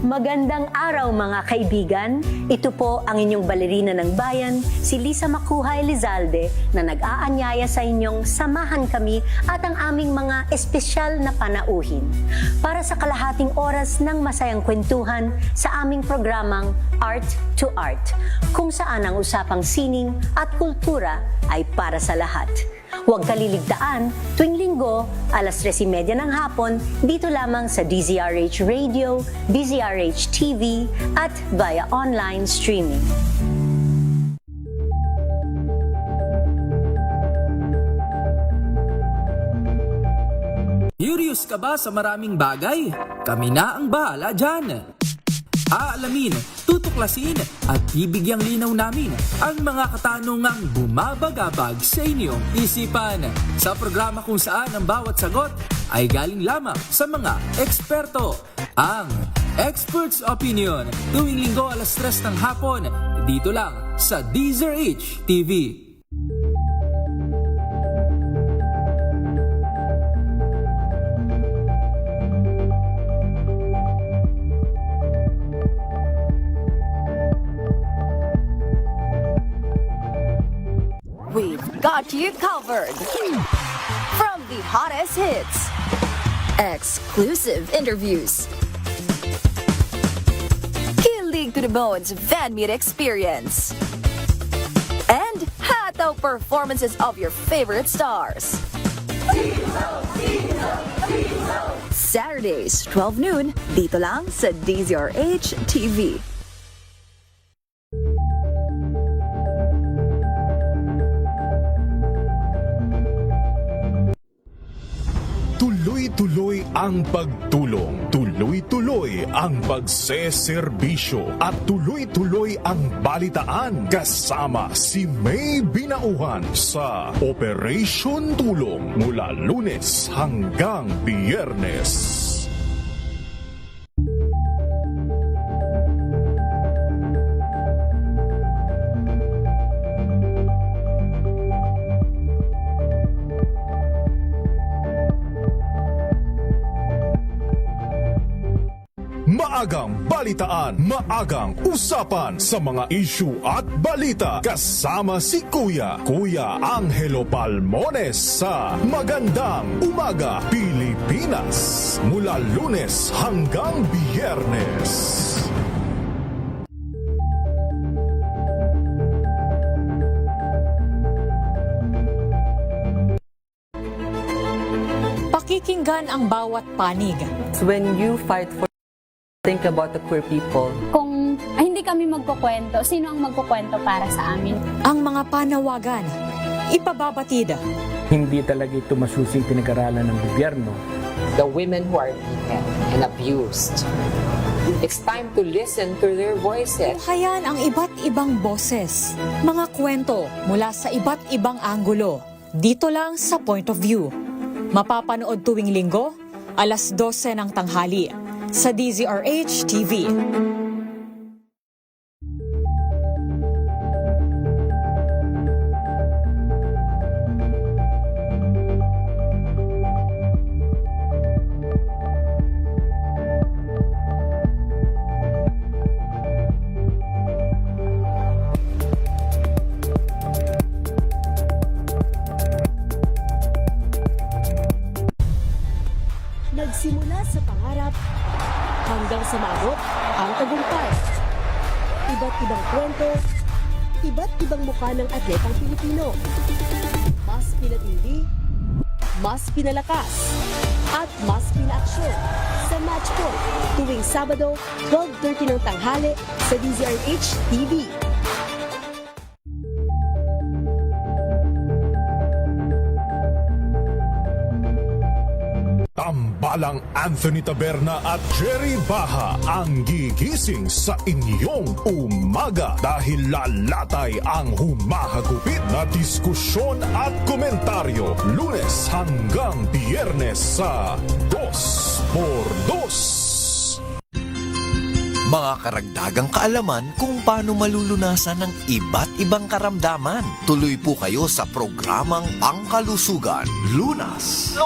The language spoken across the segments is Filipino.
Magandang araw mga kaibigan. Ito po ang inyong balerina ng bayan, si Lisa Macuha Elizalde, na nag-aanyaya sa inyong samahan kami at ang aming mga espesyal na panauhin para sa kalahating oras ng masayang kwentuhan sa aming programang Art to Art, kung saan ang usapang sining at kultura ay para sa lahat. Huwag kaliligtaan, tuwing linggo, alas 3:30 ng hapon, dito lamang sa DZRH Radio, DZRH TV, at via online streaming. Curious ka ba sa maraming bagay? Kami na ang bahala dyan. Aalamin, tutuklasin at bibigyang linaw namin ang mga katanungang bumabagabag sa inyong isipan. Sa programa kung saan ang bawat sagot ay galing lamang sa mga eksperto. Ang Expert's Opinion, tuwing linggo alas 3 ng hapon, dito lang sa DZRH TV. We've got you covered. From the hottest hits, exclusive interviews, kilig to the bones fan meet experience, and hataw performances of your favorite stars. Saturdays, 12 noon, dito lang sa DZRH TV. Tuloy-tuloy ang pagtulong, tuloy-tuloy ang pagseserbisyo at tuloy-tuloy ang balitaan kasama si May Binauhan sa Operation Tulong mula Lunes hanggang Biyernes. Maagang balitaan, maagang usapan sa mga issue at balita kasama si Kuya Angelo Palmones sa Magandang Umaga Pilipinas mula Lunes hanggang Biyernes. Pakikinggan ang bawat panig. When you fight for, think about the queer people. Kung hindi kami magkukwento, sino ang magkukwento para sa amin? Ang mga panawagan, ipababatid. Hindi talaga ito masusing pinag-aralan ng gobyerno. The women who are beaten and abused. It's time to listen to their voices. Tunghayan ang iba't ibang boses, mga kwento mula sa iba't ibang anggulo. Dito lang sa Point of View. Mapapanood tuwing linggo, alas 12 ng tanghali sa DZRH TV. Nagsimula sa pangarap hanggang sa maabot ang tagumpay. Iba't ibang kwento, iba't ibang mukha ng atletang Pilipino. Mas pinatindi, mas pinalakas, at mas pinaaksyon sa Match Point tuwing Sabado, 12:30 ng tanghali sa DZRH TV. Tambalang Anthony Taberna at Jerry Baha ang gigising sa inyong umaga dahil lalatay ang humahagupit na diskusyon at komentaryo Lunes hanggang Biyernes sa 2x2. Mga karagdagang kaalaman kung paano malulunasan ng iba't ibang karamdaman. Tuloy po kayo sa programang Pangkalusugan. Lunas.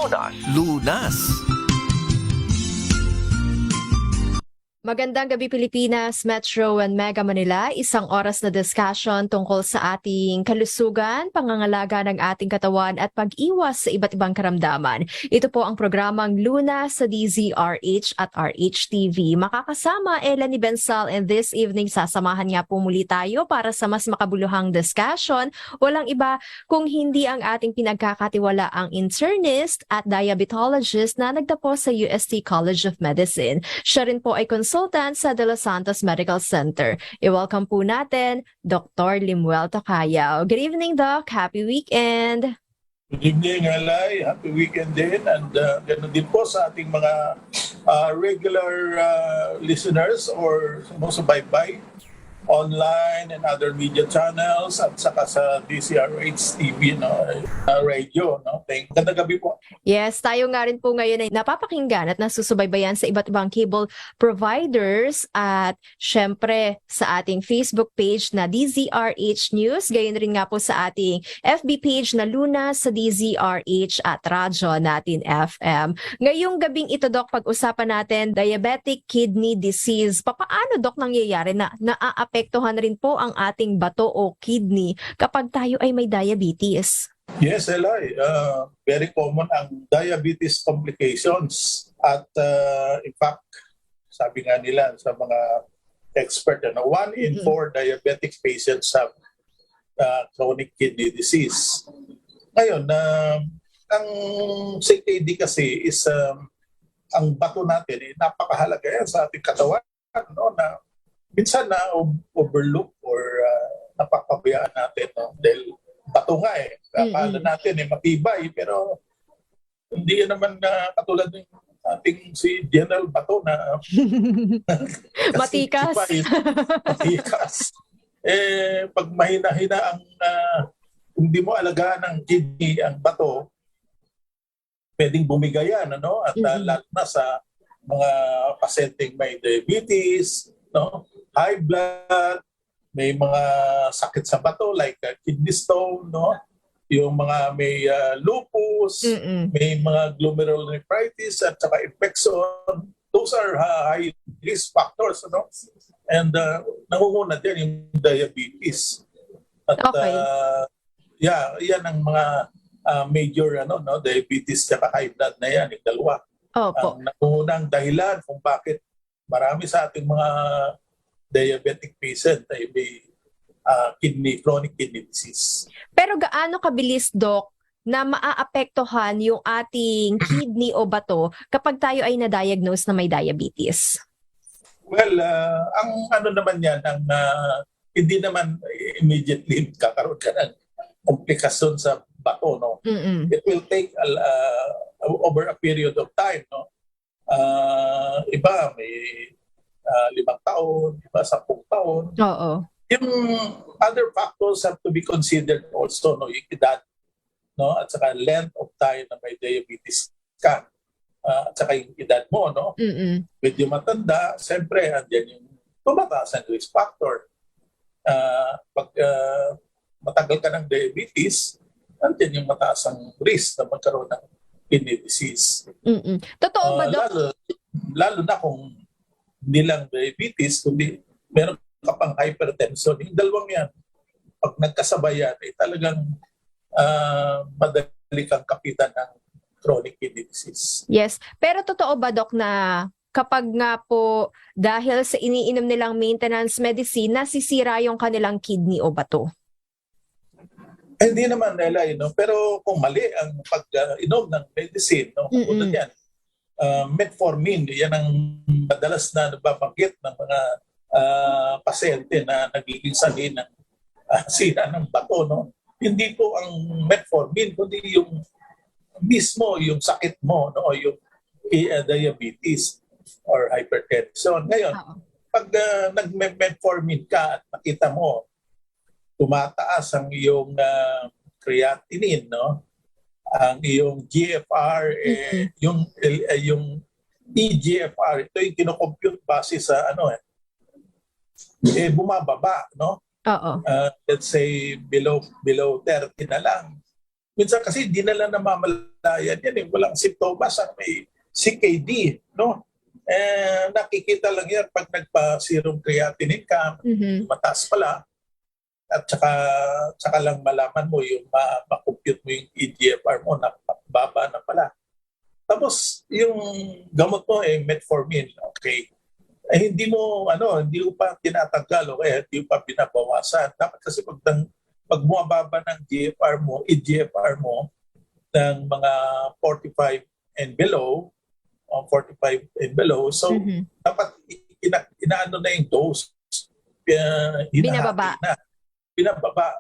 Magandang gabi Pilipinas, Metro and Mega Manila. Isang oras na discussion tungkol sa ating kalusugan, pangangalaga ng ating katawan at pag-iwas sa iba't ibang karamdaman. Ito po ang programang Luna sa DZRH at RHTV. Makakasama Ella ni Bensal, and this evening sasamahan nga po muli tayo para sa mas makabuluhang discussion. Walang iba kung hindi ang ating pinagkakatiwalaang internist at diabetologist na nagtapos sa UST College of Medicine. Siya rin po ay consultant sa De Los Santos Medical Center. I-welcome po natin Dr. Limuel Tocayaw. Good evening, Doc. Happy weekend. Good evening, Alay. Happy weekend din. And ganoon din po sa ating mga regular listeners or sumusubaybay online and other media channels at saka sa DCRH TV radio. Gandang gabi po. Yes, tayo nga rin po ngayon ay napapakinggan at nasusubaybayan sa iba't ibang cable providers at syempre sa ating Facebook page na DZRH News, gayon rin nga po sa ating FB page na Luna sa DZRH at Radyo Natin FM. Ngayong gabing ito, Doc, pag-usapan natin diabetic kidney disease. Paano, Doc, nangyayari na naapektuhan rin po ang ating bato o kidney kapag tayo ay may diabetes? Yes, Eli. Very common ang diabetes complications. At in fact, sabi nga nila sa mga expert, 1 in 4 diabetic patients have chronic kidney disease. Ngayon, ang CKD kasi is ang bato natin, napakahalaga yan sa ating katawan. Na minsan na overlook or napapabayaan natin. Dahil bato nga akala natin matibay, pero hindi naman katulad ng ating si General Bato na matikas. Matikas. Pag mahina-hina ang kung di mo alagaan ng kidney ang bato, pwedeng bumigayan, at lalo na sa mga pasyenteng may diabetes, high blood, may mga sakit sa bato like kidney stone, yung mga may lupus, may mga glomerulonephritis at saka infection. Those are high risk factors, and nangunguna din yung diabetes. At yan ang mga major diabetes at high blood na yan, yung dalawa. Opo. Ang nangungunang dahilan kung bakit marami sa ating mga diabetic patient ay may chronic kidney disease. Pero gaano kabilis, Doc, na maaapektuhan yung ating kidney o bato kapag tayo ay na-diagnose na may diabetes? Well, ang naman yan, hindi naman immediately kakaroon ka ng komplikasyon sa bato. It will take over a period of time. Iba may 5 taon, iba 10 taon. Oo. Yung other factors have to be considered also, yung edad, at saka length of time na may diabetes ka, at saka yung edad mo, medyo matanda, siyempre, andyan yung tumataas ang risk factor. Pag matagal ka ng diabetes, andyan yung mataas ang risk na magkaroon ng kidney disease. Totoo ba, Doc? Lalo na kung hindi lang diabetes, kundi meron ka pang hypertension. Yung dalawang yan, pag nagkasabay yan, talagang madali kang kapitan ng chronic kidney disease. Yes. Pero totoo ba, Doc, na kapag nga po dahil sa iniinom nilang maintenance medicine, nasisira yung kanilang kidney o bato? Hindi naman nila, pero kung mali ang pag-inom ng medicine, katulad yan, metformin, yan ang madalas na nababanggit ng mga pasyente na nagiging sanhi ng sira ng bato. Hindi po ang metformin, kundi yung mismo yung sakit mo, yung diabetes or hypertension. Ngayon, pag nag-metformin ka at nakita mo, tumataas ang iyong creatinine, ang iyong GFR, yung eGFR, ito yung kinocompute base sa bumababa, let's say below 30 na lang. Minsan kasi di na lang namamalayan yan, walang simptomas ang may CKD, nakikita lang yan pag nagpa-serum creatinine ka, mataas pala, at saka lang malaman mo yung ma-compute mo yung EGFR mo na baba na pala. Tapos yung gamot mo metformin, okay. Hindi mo pa tinatanggal o kaya hindi mo pa binabawasan. Dapat kasi pag bumababa ng EGFR mo ng mga 45 and below, so dapat inaano na yung dose. Binababa. Binababa.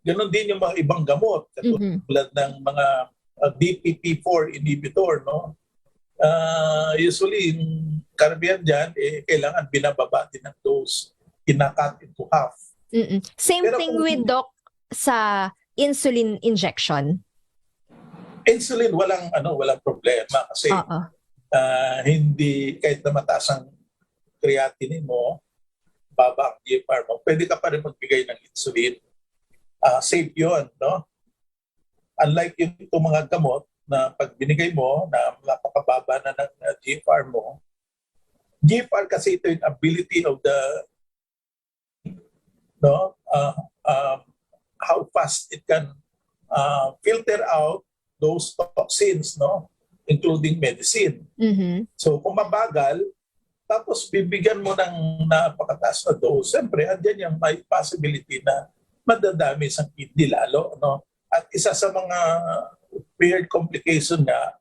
Ganon din yung mga ibang gamot, katulad ng mga DPP-4 inhibitor, no? Usually, yung karamihan dyan, kailangan binababa din ng dose. Kinakat into half. Same Pero thing kung- with Doc sa insulin injection. Insulin, walang problema kasi hindi, kahit na mataas ang creatinine mo, baba ang GFR mo, pwede ka pa rin magbigay ng insulin. Safe yun, no? Unlike yung mga gamot na pag binigay mo na napakababa na ng GFR mo, GFR kasi ito yung ability of the how fast it can filter out those toxins, no, including medicine. So kung mabagal, tapos bibigyan mo ng napakataas na dose, siyempre andyan yung may possibility na madadami sa kidney lalo, no? At isa sa mga weird complication na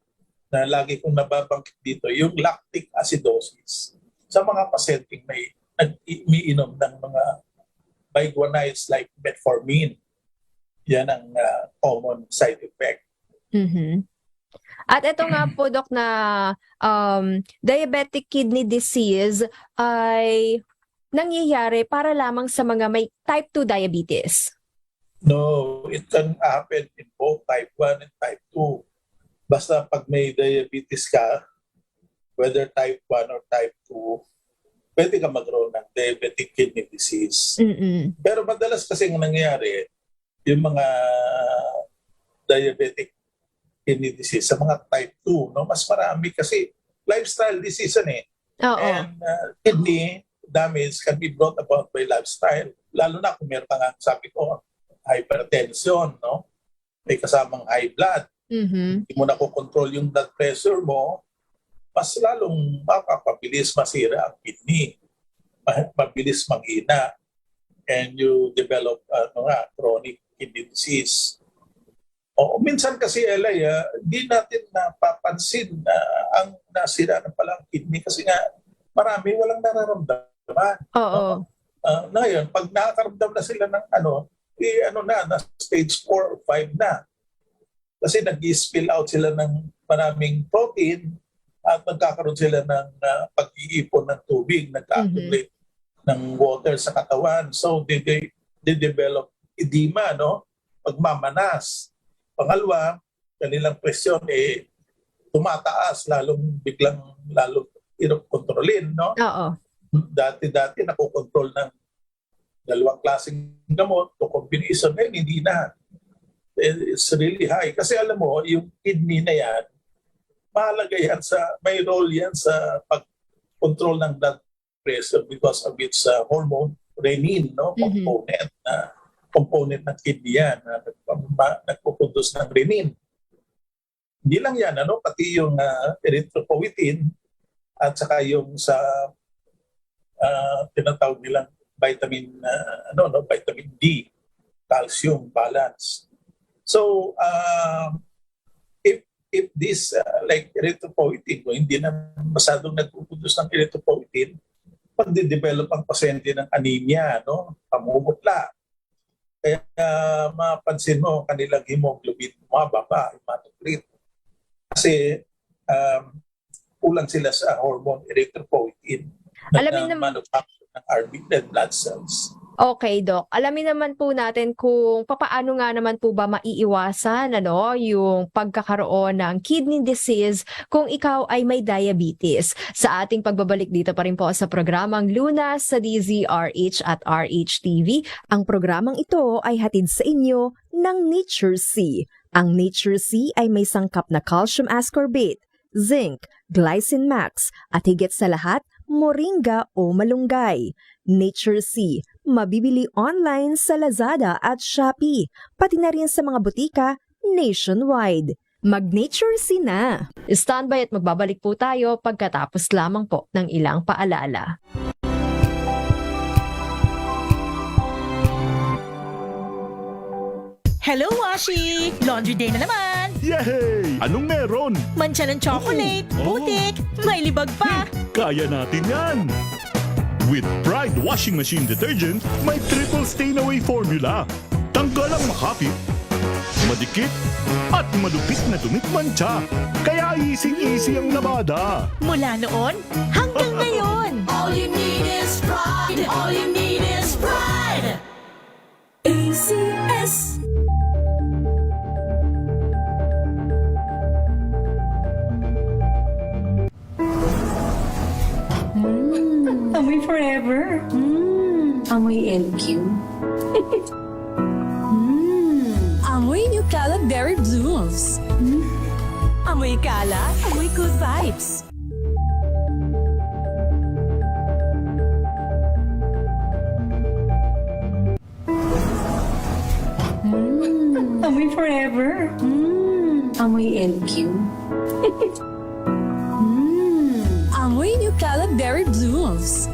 lagi kong nababanggit dito, yung lactic acidosis. Sa mga pasyenteng may umiinom ng mga biguanides like metformin, yan ang common side effect. At ito nga po, Doc, na diabetic kidney disease ay nangyayari para lamang sa mga may type 2 diabetes. No, it can happen in both type 1 and type 2. Basta pag may diabetes ka, whether type 1 or type 2, pwede ka magkaroon ng diabetic kidney disease. Pero madalas kasi ang nangyayari, yung mga diabetic kidney disease sa mga type 2, no, mas marami kasi lifestyle disease And kidney damage can be brought about by lifestyle. Lalo na kung meron ka nga, sabi ko, hypertension, no? May kasamang high blood. Hindi mo na control yung blood pressure mo, mas lalong mapapabilis masira ang kidney. Mabilis manghina. And you develop chronic kidney disease. Minsan kasi, Elay, di natin napapansin na ang nasira na pala ang kidney kasi nga marami walang nararamdaman. Ngayon, pag nakakaramdam na sila ng na stage 4 or 5 na. Kasi nag-spill out sila ng maraming protein at nagkakaroon sila ng pag-iipon ng tubig, nag-accumulate ng water sa katawan. So, they develop edema, no? Pagmamanas. Pangalawa, kanilang presyon tumataas, lalong hirap kontrolin, no? Dati nakokontrol ng dalawang klaseng gamot o combination, hindi na. It's really high. Kasi alam mo, yung kidney na yan, mahalaga yan may role yan sa pag-control ng blood pressure because of its hormone, renin, no? Component ng kidney yan na nagpupuntos ng renin. Hindi lang yan, pati yung erythropoietin at saka yung sa tinatawag nilang vitamin D, calcium balance. So if this like erythropoietin, hindi na masyadong nagpupuntos ng erythropoietin, pag-develop ang pasyente ng anemia, no? Pamumutla. Kaya mapansin mo kanilang hemoglobin mababa, hematocrit. Kasi kulang sila sa hormone erythropoietin na manufacture ng red blood cells. Okay, Doc. Alamin naman po natin kung papaano nga naman po ba maiiwasan yung pagkakaroon ng kidney disease kung ikaw ay may diabetes. Sa ating pagbabalik dito pa rin po sa programang Lunas sa DZRH at RH-TV, ang programang ito ay hatid sa inyo ng Nature C. Ang Nature C ay may sangkap na calcium ascorbate, zinc, glycine max, at higit sa lahat, moringa o malunggay. Nature C, mabibili online sa Lazada at Shopee, pati na rin sa mga butika nationwide. Mag-Nature C na! Standby at magbabalik po tayo pagkatapos lamang po ng ilang paalala. Hello, Washi! Laundry day na naman! Yay! Anong meron? Mancha ng chocolate, putik, may libag pa! Kaya natin yan! With Pride Washing Machine Detergent, may triple stain-away formula. Tanggal ang makapit, madikit, at malupit na dumit mancha. Kaya easy-easy ang labada. Mula noon hanggang ngayon! All you need is pride. All you need is pride. ACS. Amoy forever! Amoy LQ. Amoy New Cala Berry Blooms! Amoy Cala, amoy good vibes! Amoy forever! Amoy LQ. Amoy New Cala Berry Blooms!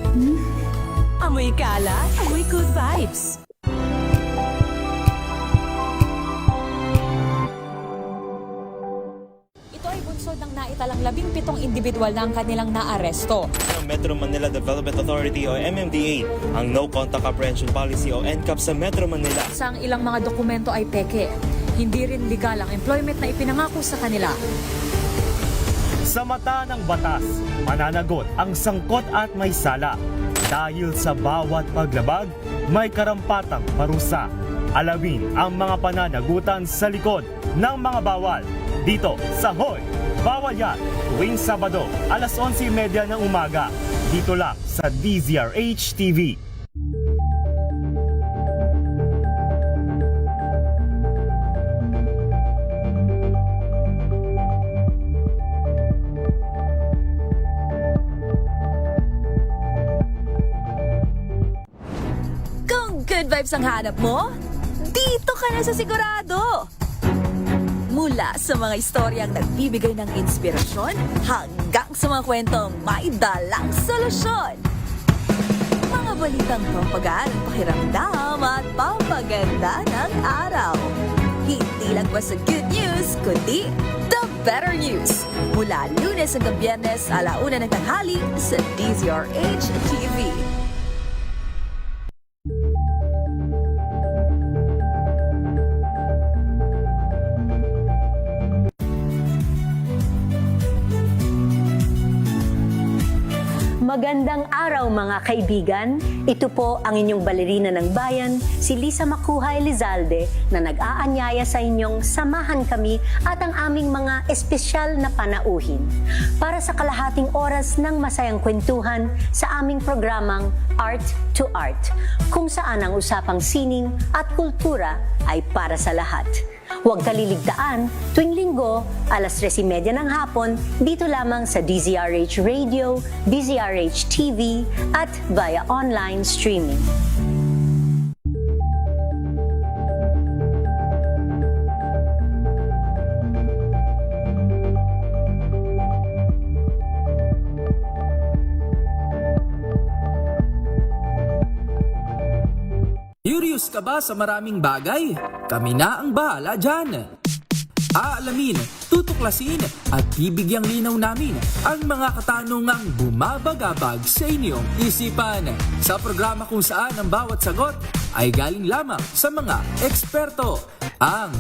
Amoy Cala, amoy good vibes! Ito ay bunsod ng naitalang 17 individual na ang kanilang naaresto. Ng Metro Manila Development Authority o MMDA ang No Contact Apprehension Policy o NCAP sa Metro Manila. Sa ang ilang mga dokumento ay peke. Hindi rin legal ang employment na ipinangako sa kanila. Sa mata ng batas, mananagot ang sangkot at may sala. Dahil sa bawat paglabag, may karampatang parusa. Alamin ang mga pananagutan sa likod ng mga bawal. Dito sa Hoy! Bawal Yan! Tuwing Sabado, alas 11:30 ng umaga. Dito lang sa DZRH TV. Kung good vibes ang hanap mo, dito ka na sa sigurado! Mula sa mga istoryang nagbibigay ng inspirasyon hanggang sa mga kwentong may dalang solusyon. Mga balitang pampagaan ng pakiramdam at pampaganda ng araw. Hindi lang ba sa good news, kundi the better news. Mula Lunes hanggang Biyernes, 1:00 ng tanghali sa DZRH TV. Magandang araw mga kaibigan. Ito po ang inyong balerina ng bayan, si Lisa Makuhay Lizalde, na nag-aanyaya sa inyong samahan kami at ang aming mga espesyal na panauhin para sa kalahating oras ng masayang kwentuhan sa aming programang Art to Art, kung saan ang usapang sining at kultura ay para sa lahat. Huwag kaliligtaan, tuwing linggo, alas 3:30 ng hapon, dito lamang sa DZRH Radio, DZRH TV, at via online streaming. Curious ka ba sa maraming bagay? Kami na ang bahala dyan. Aalamin, tutuklasin at bibigyang linaw namin ang mga katanungang bumabagabag sa inyong isipan. Sa programa kung saan ang bawat sagot ay galing lamang sa mga eksperto. Ang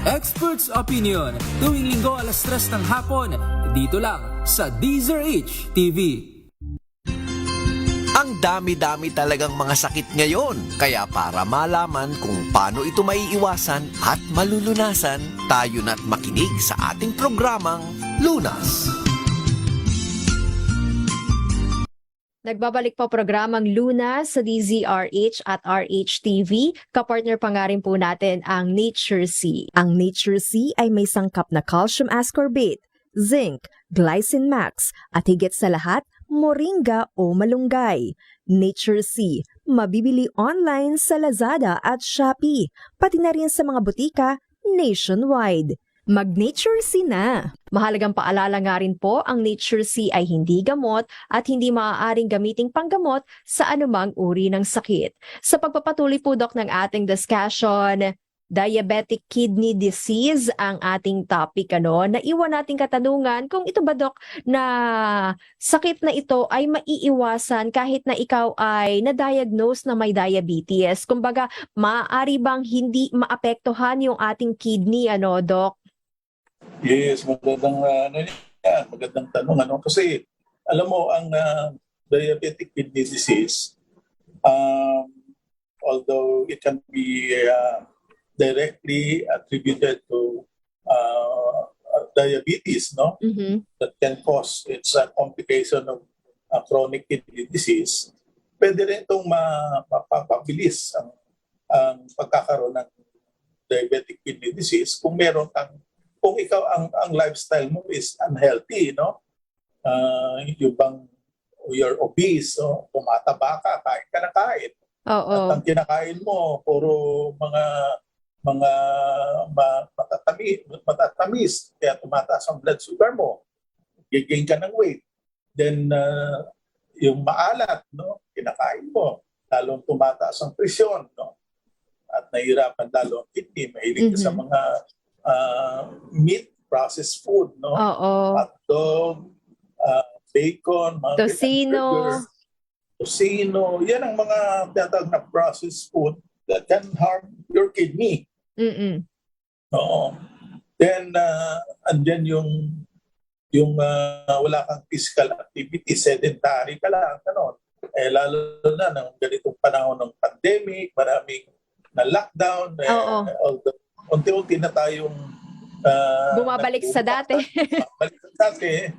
Expert's Opinion, tuwing linggo alas 3 ng hapon, dito lang sa DZRH TV. Ang dami-dami talagang mga sakit ngayon. Kaya para malaman kung paano ito maiiwasan at malulunasan, tayo na't makinig sa ating programang Lunas. Nagbabalik po programang Lunas sa DZRH at RHTV. Kapartner pa nga rin po natin ang Nature C. Ang Nature C ay may sangkap na calcium ascorbate, zinc, glycine max, at higit sa lahat, moringa o malunggay. Nature C, mabibili online sa Lazada at Shopee, pati na rin sa mga butika nationwide. Mag-Nature C na! Mahalagang paalala nga rin po, ang Nature C ay hindi gamot at hindi maaaring gamiting panggamot sa anumang uri ng sakit. Sa pagpapatuloy po, Dok, ng ating discussion, diabetic kidney disease ang ating topic. Naiwan nating katanungan kung ito ba, Dok, na sakit na ito ay maiiwasan kahit na ikaw ay na-diagnose na may diabetes. Kumbaga, maaari bang hindi maapektuhan yung ating kidney, Dok? Yes, magandang tanong. Kasi, alam mo, ang diabetic kidney disease, although it can be directly attributed to diabetes, no? That can cause, it's a complication of chronic kidney disease. Pwede rin itong mapapabilis ang pagkakaroon ng diabetic kidney disease kung kung ikaw ang lifestyle mo is unhealthy, no? Yung bang you're obese, no? Tumataba ka, kain ka na kain. At ang kinakain mo, puro mga matatamis, kaya tumataas ang blood sugar mo, gigain ka ng weight. Then, yung maalat, no, kinakain mo, lalong tumataas ang presyon, no? At nahihirapan lalo ang kidney, mahilig ka sa mga meat, processed food, no? Hotdog, bacon, mga Tocino, yan ang mga tinatawag na processed food that can harm your kidney. Oo. Then, andyan yung wala kang physical activity, sedentary ka lang, ganon. Lalo na ng ganitong panahon ng pandemic, maraming na lockdown, although unti-unti na tayong bumabalik sa dati. Bumabalik sa dati.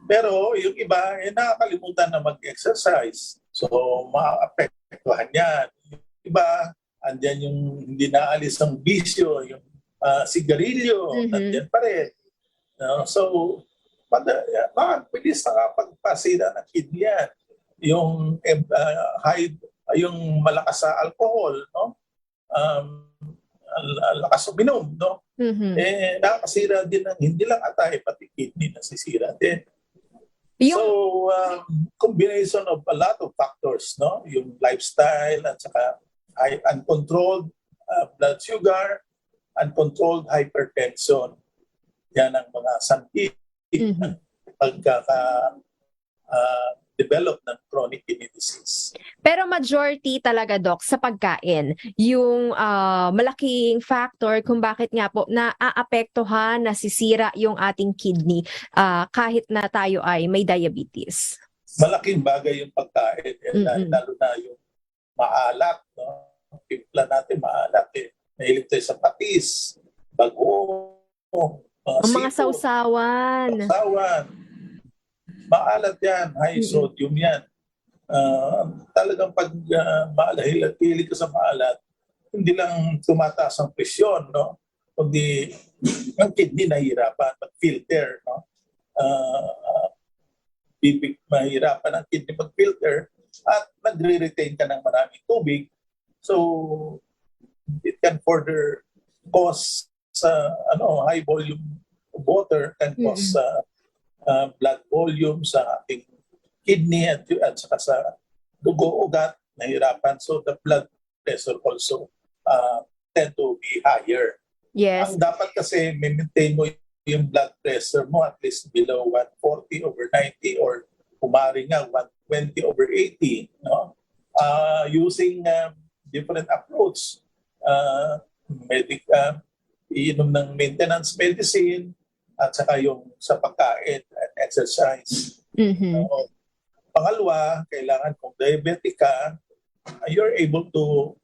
Pero yung iba, nakakalimutan na mag-exercise. So, maapektuhan yan. Yung iba, andyan yung hindi naalis ng bisyo, yung sigarilyo, andyan pa rin. So, mabilis nakapagpasira ng kidney yan. Yung yung malakas sa alcohol, no? Lakas uminom, no? Nakakasira din ng hindi lang atay, pati kidney nasisira din. So, combination of a lot of factors, no? Yung lifestyle at saka uncontrolled blood sugar, uncontrolled hypertension. Yan ang mga sanhi ng develop ng chronic kidney disease. Pero majority talaga, Doc, sa pagkain, yung malaking factor kung bakit nga po naaapektuhan, nasisira yung ating kidney kahit na tayo ay may diabetes. Malaking bagay yung pagkain, lalo na yung maalat, no? Timpla natin maalat eh. Mahilig tayo sa patis, bago, mga sausawan. Maalat yan, high sodium yan. Talagang pag hilig ka sa maalat, hindi lang tumataas ang presyon, no? Kundi ang kidney nahihirapan mag-filter, no? Mahirapan ang kidney mag-filter at nagre-retain ka ng maraming tubig. So, it can further cause high volume of water can cause blood volume sa ating kidney at saka sa dugo-ugat, nahirapan. So the blood pressure also tend to be higher. Yes. Ang dapat kasi maintain mo yung blood pressure mo at least below 140/90 or kumari nga 120/80, no? Using different approach. Iinom ng maintenance medicine, at saka yung sa pagkain and exercise. Pangalawa, kailangan kung diabetic ka, you're able to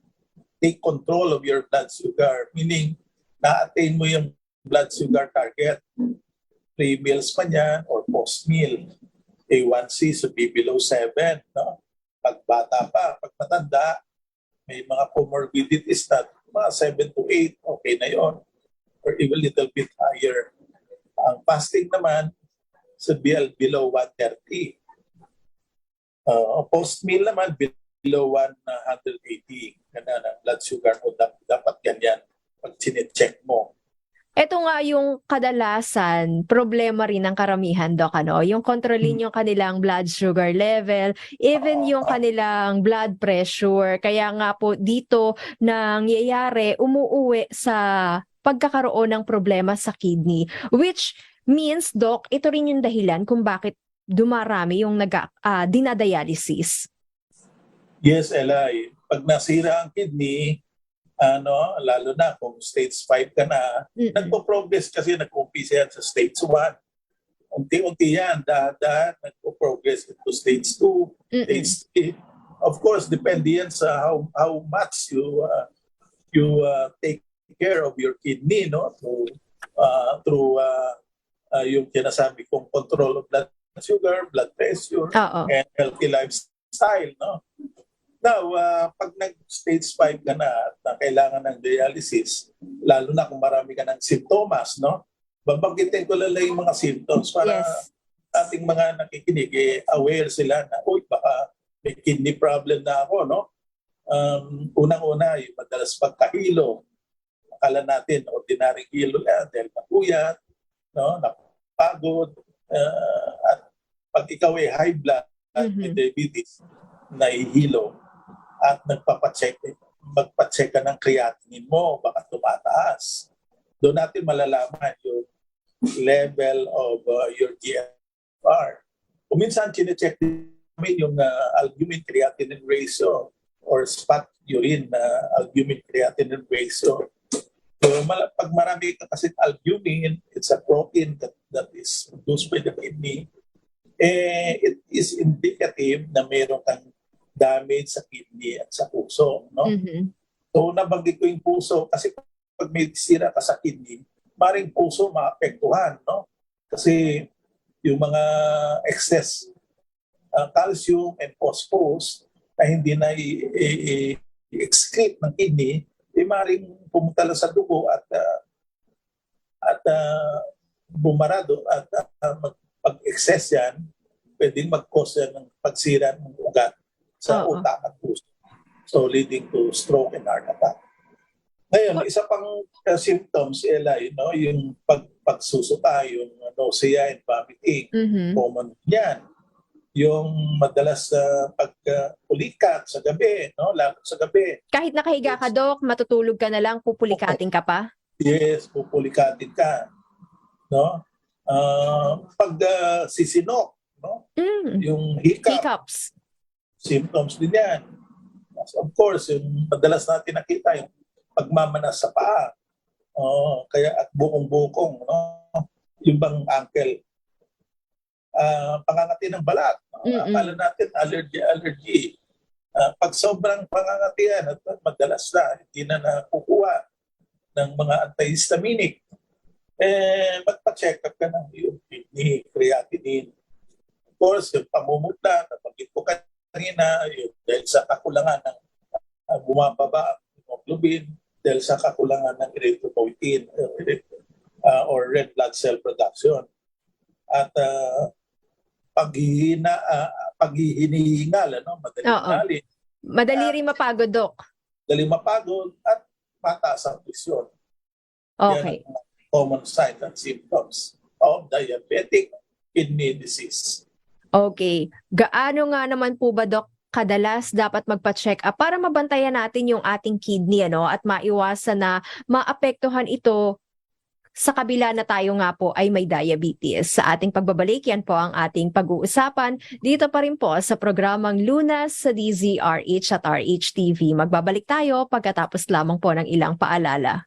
take control of your blood sugar, meaning na-attain mo yung blood sugar target. Pre-meals pa niyan or post-meal. A1C should be below 7. No? Pag bata pa, pag matanda, may mga comorbidities na mga 7 to 8, okay na yon, or even a little bit higher. Ang fasting naman, should be below 130. Post-meal naman, below 180. Ganun ang blood sugar mo. Dapat ganyan pag sinecheck mo. Ito nga yung kadalasan, problema rin ng karamihan, Doc, ano? Yung kontrolin yung kanilang blood sugar level, even yung kanilang blood pressure. Kaya nga po dito nangyayari, umuuwi sa pagkakaroon ng problema sa kidney. Which means, Doc, ito rin yung dahilan kung bakit dumarami yung dinadialysis. Yes, Eli. Pag nasira ang kidney, lalo na kung stage 5 ka na, nagpo-progress kasi nag-umpisa yan sa stage 1. Unti-unti yan, dahan-dahan, nagpo-progress into stage 2, stage 3. Of course, depende yan sa how much you take care of your kidney, no? Through yung sinasabi kong control of blood sugar, blood pressure, and healthy lifestyle, no? Now, pag nag-stage 5 ka na at kailangan ng dialysis, lalo na kung marami ka ng simptomas, no? Babanggitin ko lang yung mga symptoms para ating mga nakikinig, aware sila na, uy, baka may kidney problem na ako, no? Unang-una, yung madalas pagkahilo. Akala natin, ordinary hilo lang dahil napuyat, no? Napagod, at pag ikaw ay high blood, may diabetes, nahihilo, at magpacheck ka ng creatinine mo, baka tumataas. Doon natin malalaman yung level of your GFR. Kung minsan, chinecheck namin yung albumin creatinine ratio or spot urine albumin creatinine ratio. So, pag marami ka kasi albumin, it's a protein that is produced by the kidney. It is indicative na mayroon kang damage sa kidney at sa puso, no? So nabanggit ko yung puso kasi pag may sira ka sa kidney, maring puso maapektuhan, no? Kasi yung mga excess calcium and phosphorus na hindi na i-excrete ng kidney, maring pumunta lang sa dugo at bumarado at pag-excess yan, pwedeng mag-cause yan ng pagsira ng ugat sa utak at puso. So, leading to stroke and heart attack. Ngayon, isa pang symptoms, Eli, no, yung pagsusuka, yung nausea and vomiting. Common yan. Yung madalas pagpulikat sa gabi, no, lalo sa gabi. Kahit nakahiga ka, Doc, matutulog ka na lang, pupulikatin ka pa? Yes, pupulikatin ka. No? Pag sisinok, no? Yung hiccups. Symptoms din yan. Of course, yung madalas natin nakita yung pagmamanas sa paa. Kaya at bukong-bukong, no? Yung bang ankle. Pangangati ng balat. Akala natin allergy. Pag sobrang pangangatian at madalas na, hindi na nakukuha ng mga antihistaminic, magpa-check up ka na yung kidney, creatinine. Of course, yung pamumutla, napagit ko kanina, yung dahil sa kakulangan ng bumababa ang hemoglobin, dahil sa kakulangan ng erythropoietin or red blood cell production. At paghihinihingal, madali rin mapagod, Doc. Madali mapagod at mataas ang presyon. Okay. Yan ang common signs and symptoms of diabetic kidney disease. Okay. Gaano nga naman po ba, Doc, kadalas dapat magpa-check up para mabantayan natin yung ating kidney, at maiwasan na maapektuhan ito sa kabila na tayo nga po ay may diabetes. Sa ating pagbabalik, yan po ang ating pag-uusapan dito pa rin po sa programang Lunas sa DZRH at RH TV. Magbabalik tayo pagkatapos lamang po ng ilang paalala.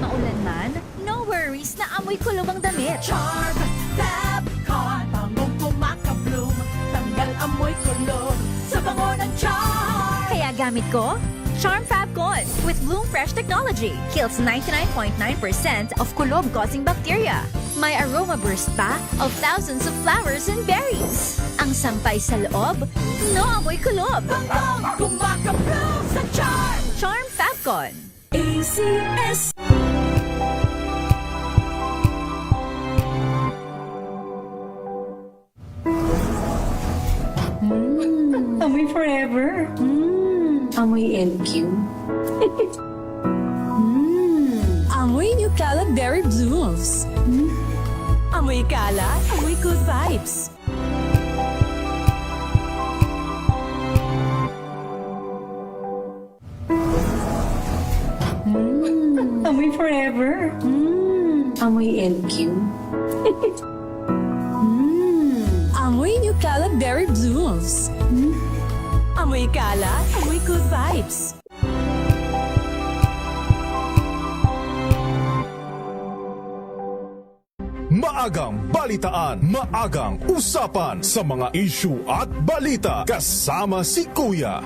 Maulan man, no worries na amoy kulob ang damit. Charm Fabcon, bangong kumakabloom, tanggal amoy kulob sa bango ng Charm. Kaya gamit ko, Charm Fabcon with Bloom Fresh technology. Kills 99.9% of kulob-causing bacteria. May aroma burst pa of thousands of flowers and berries. Ang sampay sa loob, no amoy kulob. Bangong kumakabloom sa Charm. Charm Fabcon. ACS. Amoy forever. Amoy LQ. Amoy New Caleb Berry Blooms. Amoy kalat, amoy good vibes. Amoy forever. Amoy LQ. Amoy New Caleb Berry Blooms. Amoy kalat, amoy good vibes. Maagang balitaan, maagang usapan sa mga issue at balita kasama si Kuya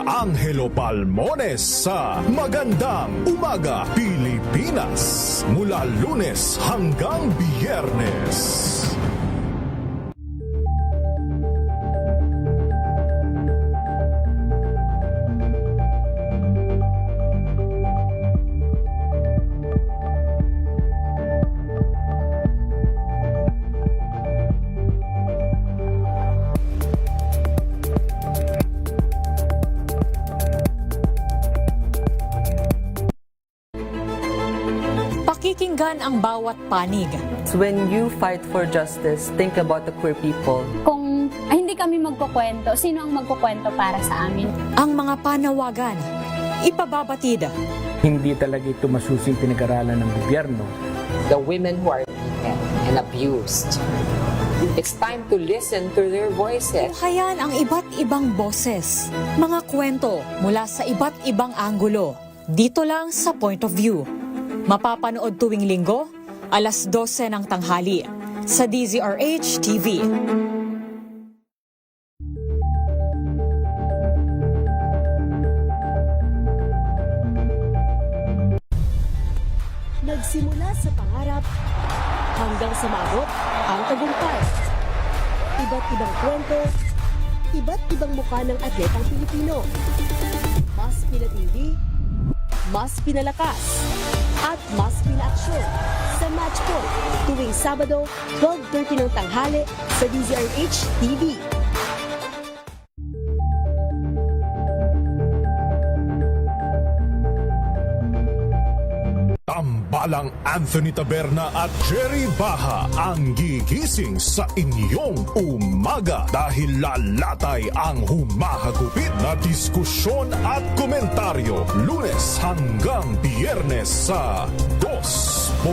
Angelo Palmones sa Magandang Umaga Pilipinas mula Lunes hanggang Biyernes. Pakikinggan ang bawat panig. When you fight for justice, think about the queer people. Kung hindi kami magkukwento, sino ang magkukwento para sa amin? Ang mga panawagan, ipababatid. Hindi talaga ito masusing pinag-aralan ng gobyerno. The women who are beaten and abused. It's time to listen to their voices. Tunghayan ang iba't ibang boses, mga kwento mula sa iba't ibang anggulo. Dito lang sa Point of View. Mapapanood tuwing linggo, alas 12 ng tanghali sa DZRH TV. Nagsimula sa pangarap hanggang sa maabot ang tagumpay. Iba't ibang kwento, iba't ibang mukha ng atletang Pilipino. Mas pinatindi, mas pinalakas, at mas pinaaksyon sa Match Point tuwing Sabado, 12:30 ng tanghali sa DZRH TV. Tambalang Anthony Taberna at Jerry Baha ang gigising sa inyong umaga dahil lalatay ang humahagupit na diskusyon at komentaryo Lunes hanggang Biyernes sa 2x2.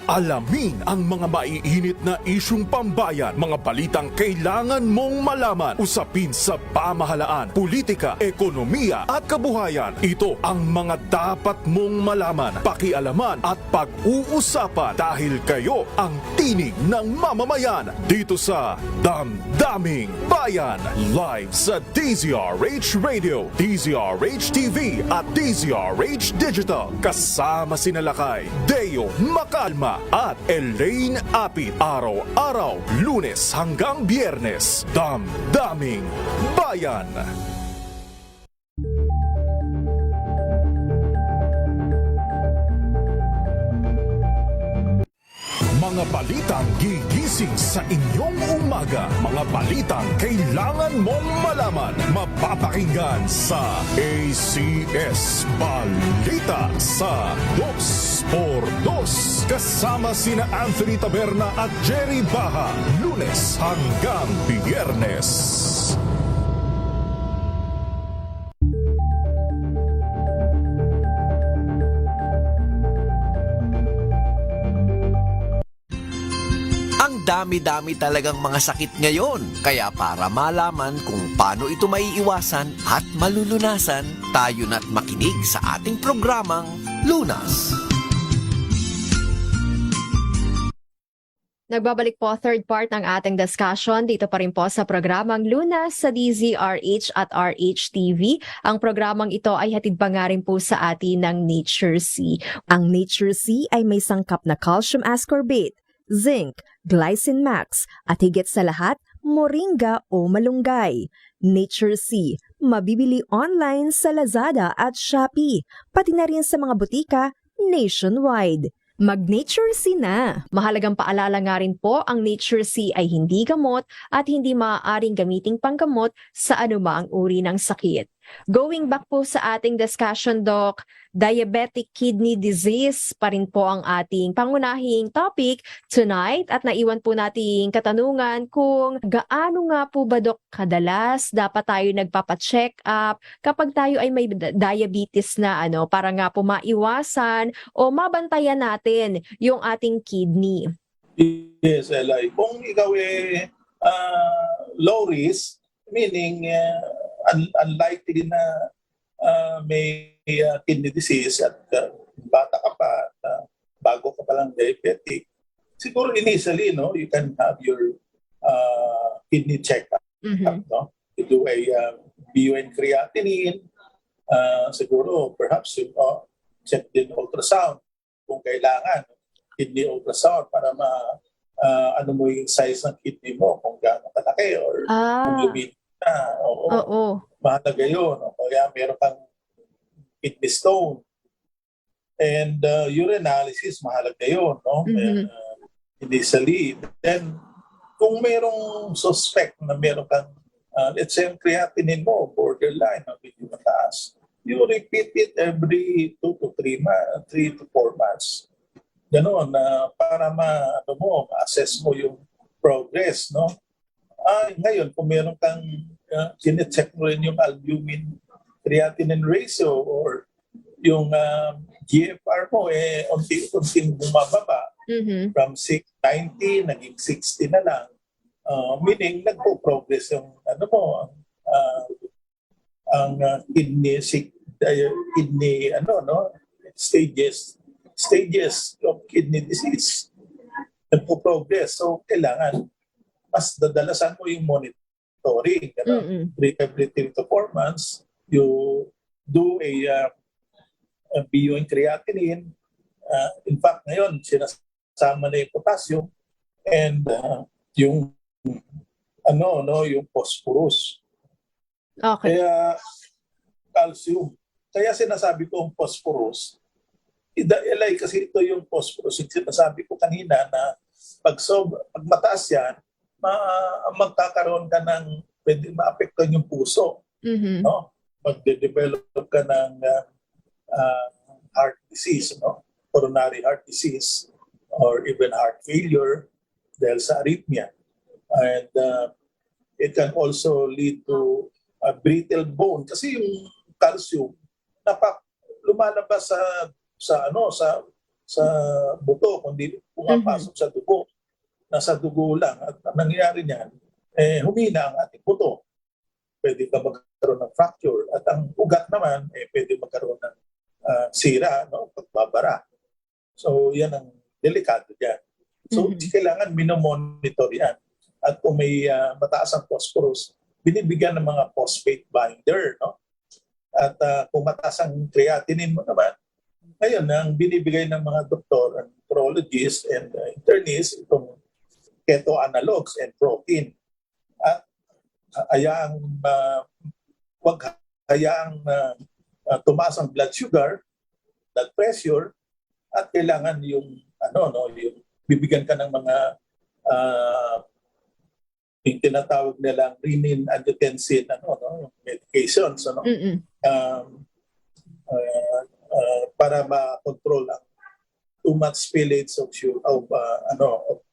Alamin ang mga maiinit na isyung pambayan, mga balitang kailangan mong malaman, usapin sa pamahalaan, politika, ekonomiya at kabuhayan. Ito ang mga dapat mong malaman, pakialaman at pag-uusapan dahil kayo ang tinig ng mamamayan dito sa Damdaming Bayan. Live sa DZRH Radio, DZRH TV at DZRH Digital. Kasama sina Lakay, Deo Makalma at Elaine Apit. Araw-araw, Lunes hanggang Biyernes. Damdaming Bayan. Mga balitang gigising sa inyong umaga. Mga balitang kailangan mong malaman. Mapapakinggan sa ACS Balita sa 2x2. Kasama sina Anthony Taberna at Jerry Baha. Lunes hanggang Biyernes. Ang dami-dami talagang mga sakit ngayon. Kaya para malaman kung paano ito maiiwasan at malulunasan, tayo na't makinig sa ating programang Lunas. Nagbabalik po third part ng ating discussion dito pa rin po sa programang Lunas sa DZRH at RH-TV. Ang programang ito ay hatid pa nga rin po sa atin ng Nature C. Ang Nature C ay may sangkap na calcium ascorbate, zinc, glycine max at higit sa lahat, moringa o malunggay. Nature C, mabibili online sa Lazada at Shopee, pati na rin sa mga butika nationwide. Mag-Nature C na! Mahalagang paalala nga rin po, ang Nature C ay hindi gamot at hindi maaaring gamiting panggamot sa anumang uri ng sakit. Going back po sa ating discussion, Doc, diabetic kidney disease pa rin po ang ating pangunahing topic tonight at naiwan po nating katanungan kung gaano nga po ba, Doc, kadalas dapat tayo nagpapacheck up kapag tayo ay may diabetes na para nga po maiwasan o mabantayan natin yung ating kidney. Yes, Eli. Kung ikaw low risk, meaning unlikely na may kidney disease at bata ka pa, bago ka pa lang diabetic, siguro initially, you can have your kidney check-up. No? You do a BUN creatinine, siguro perhaps check din ultrasound kung kailangan, kidney ultrasound para ano mo yung size ng kidney mo, kung gaano kalaki or kung lumit na. Oo. Mahalaga yun. Kaya meron kang kidney stone. And urinalysis, mahalaga yun. No? Initially. Then, kung merong suspect na meron kang, let's say, ang creatinine mo, borderline, medyo mataas, you repeat it every 2 to 3 months, 3 to 4 months. Ganon, para ma-assess mo yung progress, no? Ngayon, kung meron kang sinecheck mo rin yung albumin creatinine ratio or yung GFR mo, unti-unting bumababa from 690, naging 60 na lang. Meaning, nagpo-progress yung ang kidney stages of kidney disease. Nagpo-progress. So, kailangan mas dadalasan mo yung monitoring. Every 3 to 4 months, you do a BUN creatinine. In fact, ngayon, sinasama na yung potassium and yung yung phosphorus. Okay. Kaya calcium. Kaya sinasabi ko ang phosphorus, kasi ito yung phosphorus. Sinasabi ko kanina na pag mataas yan, magkakaroon ka ng, pwede maapektuhan yung puso. No? Magde-develop ka ng heart disease, coronary heart disease, or even heart failure dahil sa arrhythmia. And it can also lead to a brittle bone kasi yung calcium lumalabas sa buto, kundi pumapasok sa dugo. Nasa dugo lang. At ang nangyayari niyan, humina ang ating buto. Pwede ka magkaroon ng fracture. At ang ugat naman, pwede magkaroon ng sira, pagbabara. So, yan ang delikado dyan. So, kailangan minomonitor yan. At kung may mataas ang phosphorus, binibigyan ng mga phosphate binder. At kung mataas ang creatinine mo naman, ngayon, ang binibigay ng mga doktor, and nephrologists and internists, itong keto analogs and protein. At huwag hayaang tumaas ang blood sugar, blood pressure, at kailangan yung bibigyan ka ng mga yung tinatawag nilang renin angiotensin medications para ma-control ang too much spillage of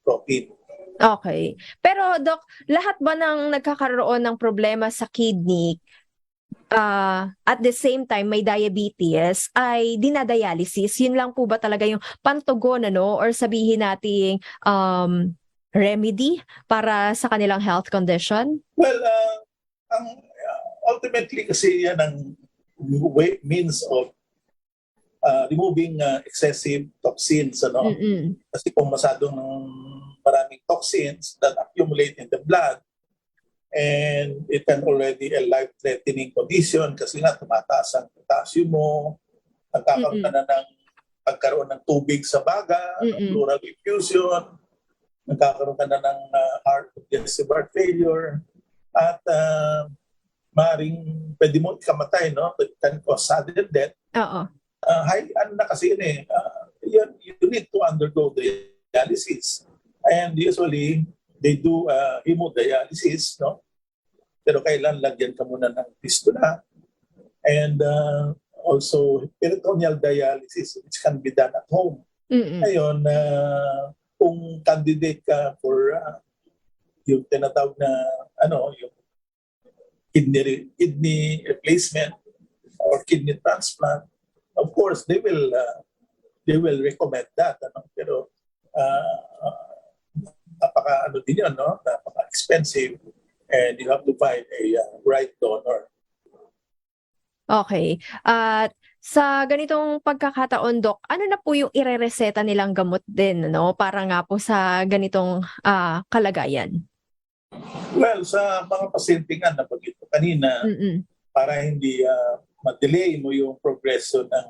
protein. Okay. Pero Doc, lahat ba ng nagkakaroon ng problema sa kidney at the same time may diabetes ay dinadialysis? Yun lang po ba talaga yung pantugon or sabihin nating remedy para sa kanilang health condition? Well, ultimately kasi yan ang means of removing excessive toxins, ano? Kasi kung masadong maraming toxins that accumulate in the blood. And it can already a life-threatening condition kasi nga tumataas ang potassium mo, nagkakaroon ka na ng pagkaroon ng tubig sa baga, pleural effusion, nagkakaroon ka na ng congestive heart failure, at maaaring pwede mo ikamatay, no? It can cause sudden death. Oo. Ano na kasi yun eh, you need to undergo dialysis. And usually, they do hemodialysis, no? Pero kailan lagyan ka muna ng fistula. And also, peritoneal dialysis, which can be done at home. Ngayon, kung candidate ka for yung tinatawag na, yung kidney replacement or kidney transplant, of course, they will recommend that. Pero, din yun, no? Napaka-expensive, and you have to find a right donor. Okay. At sa ganitong pagkakataon, Doc, ano na po yung irereseta nilang gamot din, no? Para nga po sa ganitong kalagayan? Well, sa mga pasyente nga na pag ito kanina, para hindi ma-delay mo yung progression ng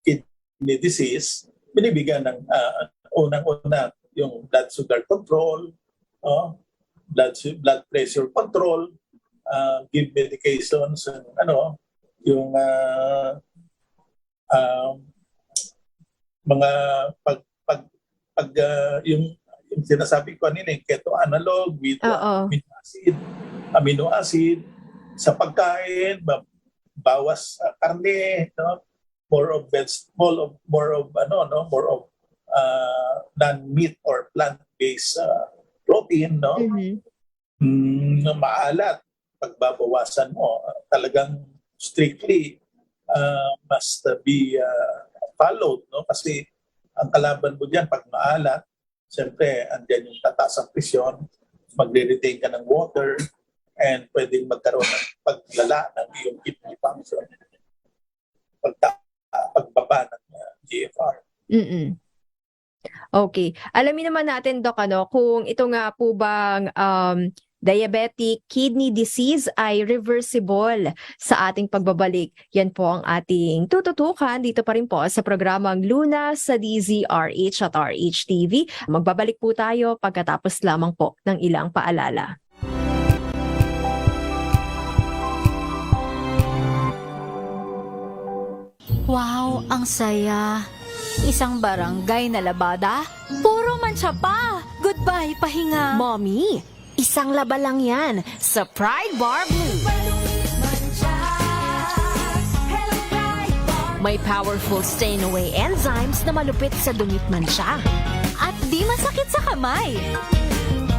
kidney disease, binibigyan ng unang-una yung blood sugar control, blood pressure control, give medications, yung mga yung sinasabi ko kanina, keto analog with amino acid sa pagkain, bawas karne, no? more of non-meat or plant-based protein, no? Maalat, pagbabawasan mo, talagang strictly must be followed, no? Kasi ang kalaban mo diyan pag maalat, siyempre andyan yung tataas ang presyon, magre-retain ka ng water, and pwedeng magkaroon ng paglala ng iyong kidney function. Pagbaba ng GFR. Okay. Alamin naman natin, Doc, kung ito nga po bang diabetic kidney disease ay reversible sa ating pagbabalik. Yan po ang ating tututukan dito pa rin po sa programang Luna sa DZRH at RHTV. Magbabalik po tayo pagkatapos lamang po ng ilang paalala. Wow, ang saya. Isang barangay na labada, puro mancha pa. Goodbye, pahinga. Mommy, isang laba lang yan sa Pride Bar Blue. May powerful stain-away enzymes na malupit sa dumit mancha. At di masakit sa kamay.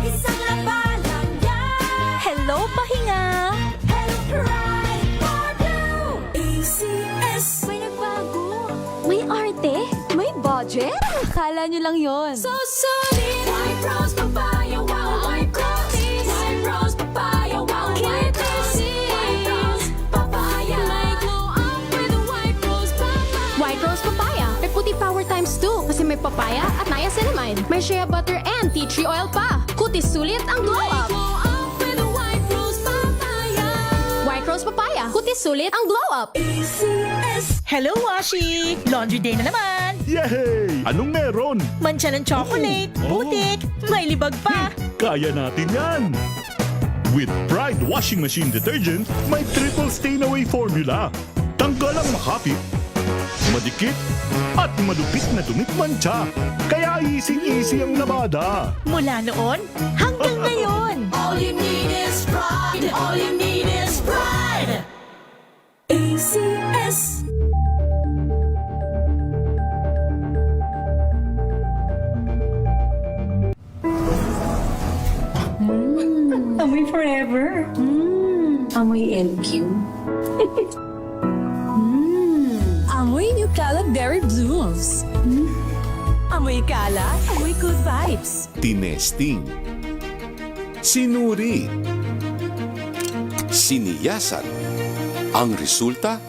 Isang laba lang yan. Hello, pahinga. Hello, Pride Bar Blue. ACS. May nagbago. May arte. May budget. Akala nyo lang yon. So solid. White Rose Papaya. Wow, White Rose. White Rose Papaya. Wow, White Rose. White Rose Papaya. May glow up with White Rose Papaya. White Rose Papaya. May puti power times 2 kasi may papaya at niacinamide. May shea butter and tea tree oil pa. Kutis sulit ang glow up. May glow up with White Rose Papaya. White Rose Papaya. Kutis sulit ang glow up. ACS. Hello, Washi! Laundry day na naman! Yay! Anong meron? Mancha ng chocolate, putik, may libag pa! Kaya natin yan! With Pride Washing Machine Detergent, may triple stain-away formula. Tanggal ang makapit, madikit, at malupit na dumit mancha. Kaya easy-easy ang labada. Mula noon hanggang ngayon! All you need is pride. All you need is pride. ACS. Amoy forever. Amoy LQ. Amoy New Calab Berry Blooms. Amoy kalat, amoy good vibes. Tinesting. Sinuri. Siniyasan. Ang resulta,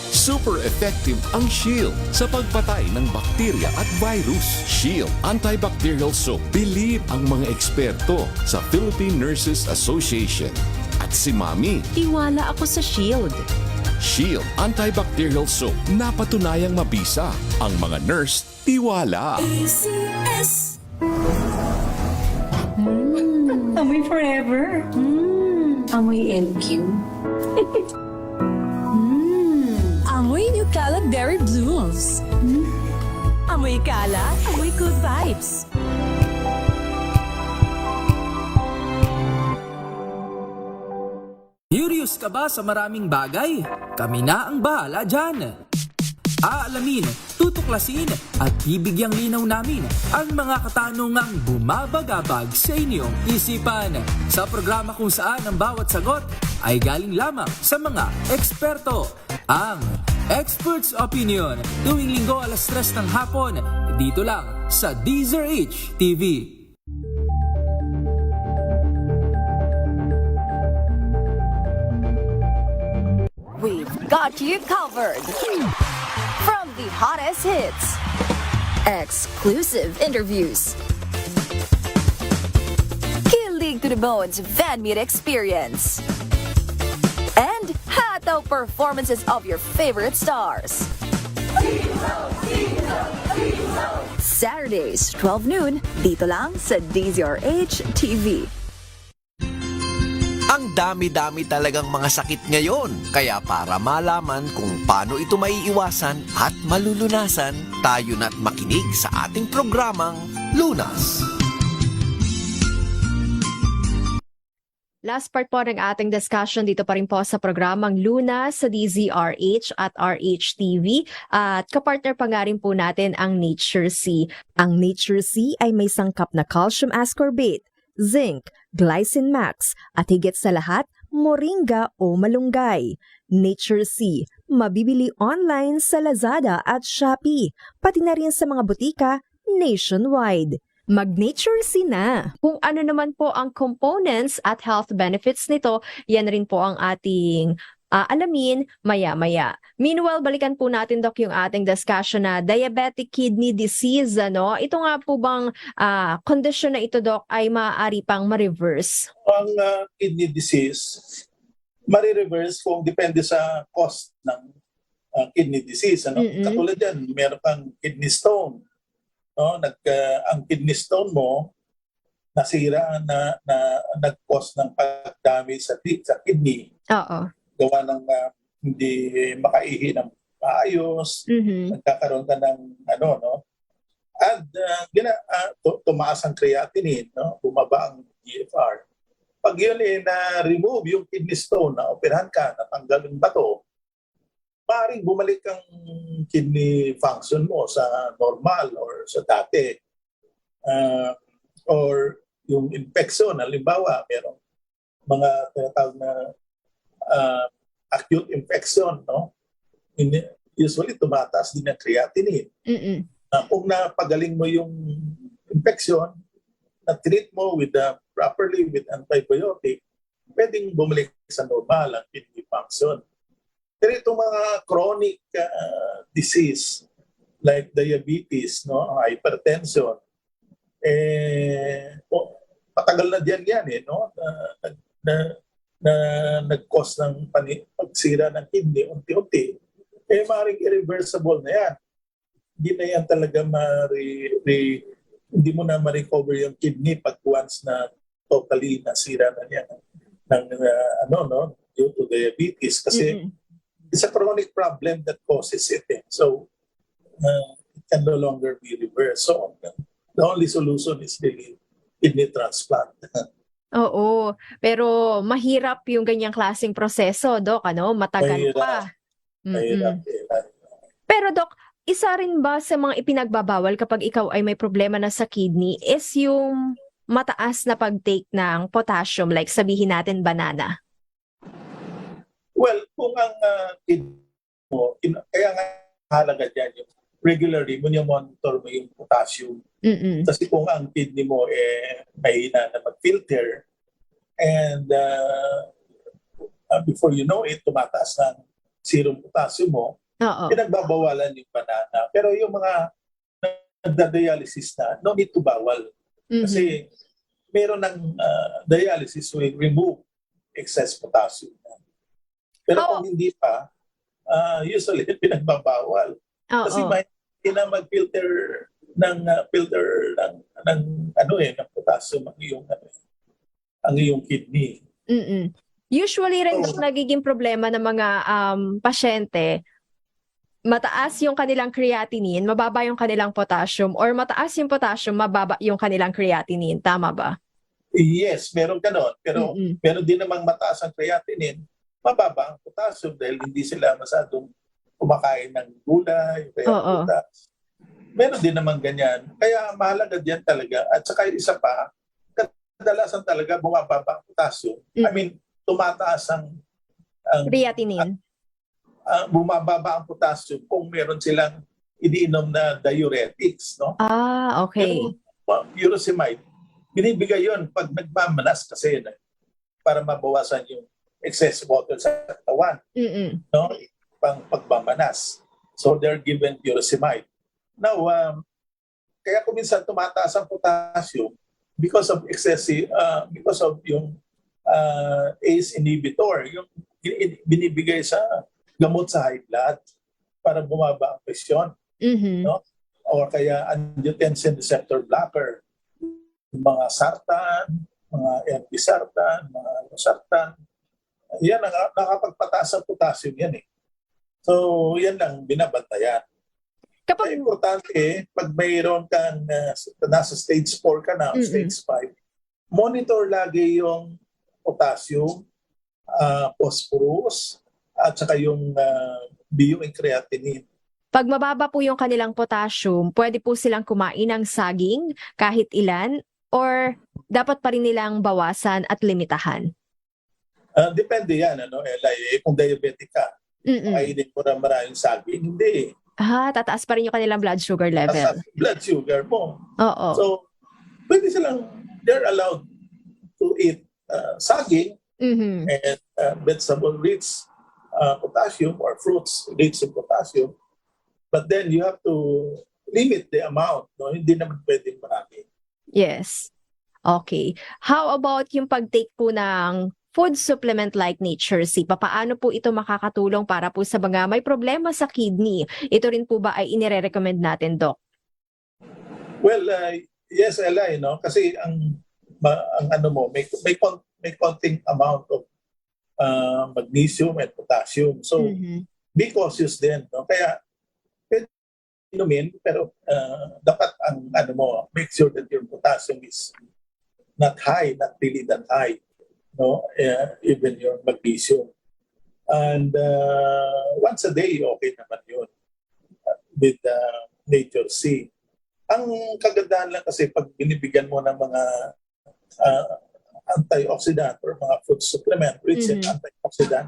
Super effective ang Shield sa pagpatay ng bakterya at virus. Shield Antibacterial Soap. Believe ang mga eksperto sa Philippine Nurses Association. At si Mami, Tiwala ako sa Shield. Shield Antibacterial Soap. Napatunayang mabisa. Ang mga nurse, tiwala. Amoy forever. Amoy LQ. Amoy New Cala Berry Blooms. Amoy kala, amoy good vibes. Curious ka ba sa maraming bagay? Kami na ang bahala dyan. Aalamin, tutuklasin at bibigyang linaw namin ang mga katanungang bumabagabag sa inyong isipan. Sa programa kung saan ang bawat sagot ay galing lamang sa mga eksperto. Ang Expert's Opinion, tuwing linggo 3:00 ng hapon, dito lang sa DZRH TV. We've got you covered. From the hottest hits, exclusive interviews, kilig to the bones fan meet experience, and hataw performances of your favorite stars. Saturdays, 12 noon, dito lang sa DZRH TV. Ang dami-dami talagang mga sakit ngayon. Kaya para malaman kung paano ito maiiwasan at malulunasan, tayo na't makinig sa ating programang Lunas. Last part po ng ating discussion dito pa rin po sa programang Lunas sa DZRH at RHTV. At kapartner pa nga rin po natin ang Nature C. Ang Nature C ay may sangkap na calcium ascorbate, zinc, glycine max, at higit sa lahat, moringa o malunggay. Nature C, mabibili online sa Lazada at Shopee, pati na rin sa mga butika nationwide. Mag-Nature C na! Kung ano naman po ang components at health benefits nito, yan rin po ang ating alamin maya-maya. Meanwhile, balikan po natin, Doc, yung ating discussion na diabetic kidney disease. Ito nga po bang condition na ito, Doc, ay maaari pang ma-reverse? Ang kidney disease, ma-reverse kung depende sa cost ng kidney disease. Katulad yan, meron kang kidney stone. Ang kidney stone mo, nasira na nag-cause ng pag-damage sa kidney. Oo. Gawa ng hindi makaihi ng maayos, nagkakaroon ka ng at tumaas ang creatinine, bumaba ang GFR. Pag yun na-remove yung kidney stone, na operahan ka, natanggal yung bato, maaaring bumalik ang kidney function mo sa normal or sa dati. Or yung infection, halimbawa, merong mga tinatawag na acute infection, usually tumataas din ang creatinine. Kung napagaling mo yung infection, na-treat mo properly with antibiotic, pwedeng bumalik sa normal ang kidney function. Pero itong mga chronic disease like diabetes, hypertension, patagal na diyan yan na nag-cause ng pagsira ng kidney unti-unti, maaaring irreversible na yan. Hindi na yan talaga hindi mo na ma-recover yung kidney pag once na totally nasira na yan due to diabetes. Kasi it's a chronic problem that causes it. So, it can no longer be reversed. So, the only solution is really kidney transplant. Oo, pero mahirap yung ganyang klaseng proseso, Doc, matagal pa. Mahirap. Pero Doc, isa rin ba sa mga ipinagbabawal kapag ikaw ay may problema na sa kidney is yung mataas na pag-take ng potassium, like sabihin natin banana? Well, kung ang kidney mo, kaya nga halaga dyan yung regularly mo monitor mo yung potassium. Kasi kung ang kidney mo mahina na mag-filter and before you know it, tumataas ng serum potassium mo, Oo. pinagbabawalan yung banana. Pero yung mga nagda-dialysis na, no need to bawal. Kasi meron ng dialysis will remove excess potassium. Pero kung hindi pa, usually pinagbabawal. Kasi may na mag-filter ng ng potassium ang iyong kidney. Usually rin nagiging problema ng mga pasyente, mataas yung kanilang creatinine, mababa yung kanilang potassium, or mataas yung potassium, mababa yung kanilang creatinine. Tama ba? Yes, meron ganon. Pero meron din namang mataas ang creatinine, mababa ang potassium dahil hindi sila masyadong kumakain ng gulay, kaya prutas. Meron din naman ganyan. Kaya mahalaga diyan talaga. At saka isa pa, kadalasan talaga bumababa ang potassium. I mean, tumataas ang creatinine. Bumababa ang potassium kung meron silang iniinom na diuretics, no? Okay. Pero, furosemide, binibigay yon pag nagmamanas kasi para mabawasan yung excess water sa katawan, no? Pang pagmamanas. So they're given furosemide. Now, kaya kung minsan tumataas ang potassium because of excessive, because of yung ACE inhibitor, yung binibigay sa gamot sa high blood para bumaba ang presyon, no? O kaya angiotensin receptor blocker, mga sartan, mga erbisartan, mga losartan. Yan ang nakapagpataas ang potassium yan eh. So yan lang binabantayan. Kapag importante, pag mayroon kang nasa stage 4 ka na, stage 5, monitor lagi yung potassium, phosphorus, at saka yung bioing creatinine. Pag mababa po yung kanilang potassium, pwede po silang kumain ng saging kahit ilan, or dapat pa rin nilang bawasan at limitahan? Depende yan, Ella. Kung diabetic ka, kainin mo na maraming saging, hindi. Tataas pa rin yung kanilang blood sugar level. Tataas blood sugar mo. Oo. So, pwede they're allowed to eat saging and vegetable-rich potassium or fruits rich in potassium. But then you have to limit the amount. No? Hindi naman pwedeng marami. Yes. Okay. How about yung pag-take po ng food supplement like Nature C? Paano po ito makakatulong para po sa mga may problema sa kidney? Ito rin po ba ay inire-recommend natin, Doc? Well, yes, Ella, kasi ang may konting amount of magnesium and potassium. So, be cautious din. No? Kaya, pwede inumin, pero dapat make sure that your potassium is not high, not really that high. No, even your magnesium. And once a day, okay naman yun with Nature C. Ang kagandahan lang kasi pag binibigyan mo ng mga antioxidant or mga food supplement rich in antioxidant,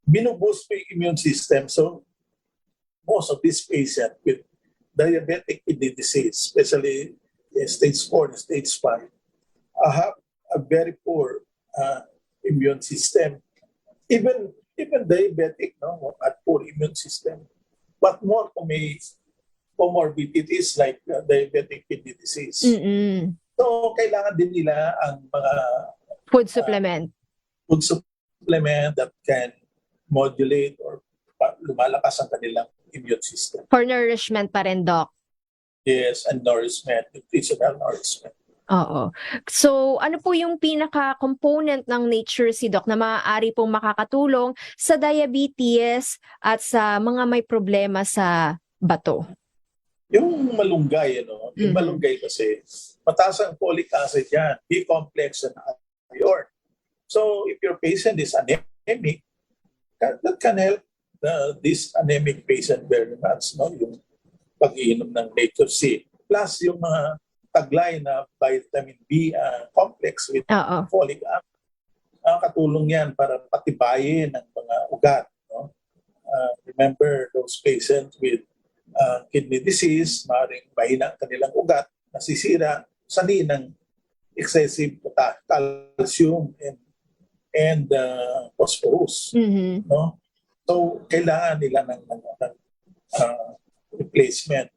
binuboost mo yung immune system. So, most of these patients with diabetic kidney disease, especially stage 4 and stage 5, have a very poor immune system. Even diabetic, at poor immune system. But more kung may comorbidities like diabetic kidney disease. So, kailangan din nila ang mga food supplement that can modulate or lumalakas ang kanilang immune system. For nourishment pa rin, Doc? Yes, and nourishment, nutritional nourishment. Oo. So, ano po yung pinaka-component ng Nature C, Doc, na maaari pong makakatulong sa diabetes at sa mga may problema sa bato? Yung malunggay, yung malunggay kasi, mataas ang folic acid yan, B-complex and iron. So, if your patient is anemic, that can help this anemic patient very much, yung pag-iinom ng Nature C. Plus, yung mga taglay na vitamin B complex with folic acid. Nakakatulong yan para patibayin ang mga ugat. No? Remember, those patients with kidney disease, maaaring mahina ang kanilang ugat, nasisira, sanhi ng excessive calcium and phosphorus. No? So, kailangan nila ng replacement.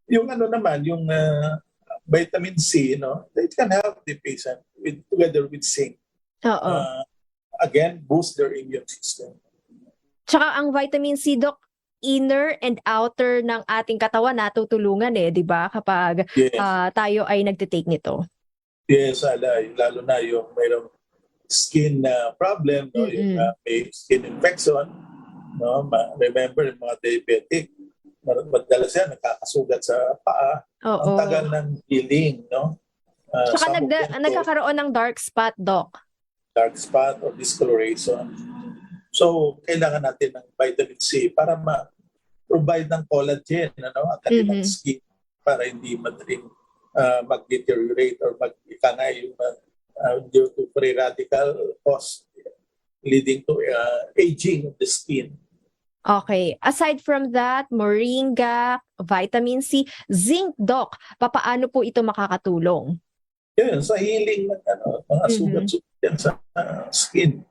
Yung naman, yung vitamin C, it can help the patient together with zinc. Oo. Again, boost their immune system. Tsaka ang vitamin C, Doc, inner and outer ng ating katawan natutulungan di ba? Kapag Yes. tayo ay nagtitake nito. Yes, lalo na yung mayroong skin problem, yung may skin infection. Remember, yung mga diabetic, madalas yan, nakakasugat sa paa. Oo. Ang tagal ng healing, Tsaka nagkakaroon ng dark spot, Doc. Dark spot or discoloration. So, kailangan natin ng vitamin C para ma-provide ng collagen ang kanilang skin para hindi madaling mag-deteriorate or mag-ikangay due to free radical cause leading to aging of the skin. Okay. Aside from that, moringa, vitamin C, zinc, Doc, papaano po ito makakatulong? Yun, sa healing ng mga sugat-sugat sa skin.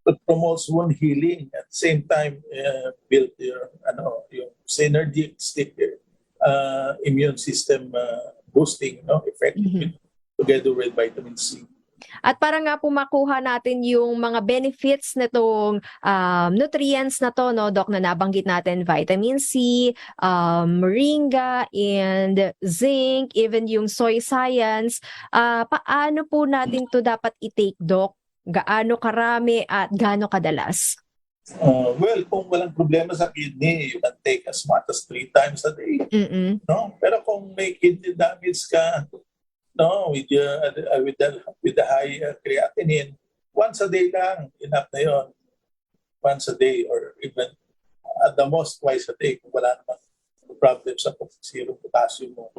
It promotes wound healing at the same time build your yung synergistic immune system boosting effect together with vitamin C. At para nga po makuha natin yung mga benefits nitong nutrients na to, Doc, na nabanggit natin, vitamin C, moringa, and zinc, even yung soy science, paano po natin to dapat i-take, Doc? Gaano karami at gaano kadalas? Well, kung walang problema sa kidney, you can take as much as 3 times a day. Pero kung may kidney damage ka, with the high creatinine, once a day lang, enough na yon. Once a day or even at the most twice a day kung wala namang problem sa serum potassium mo.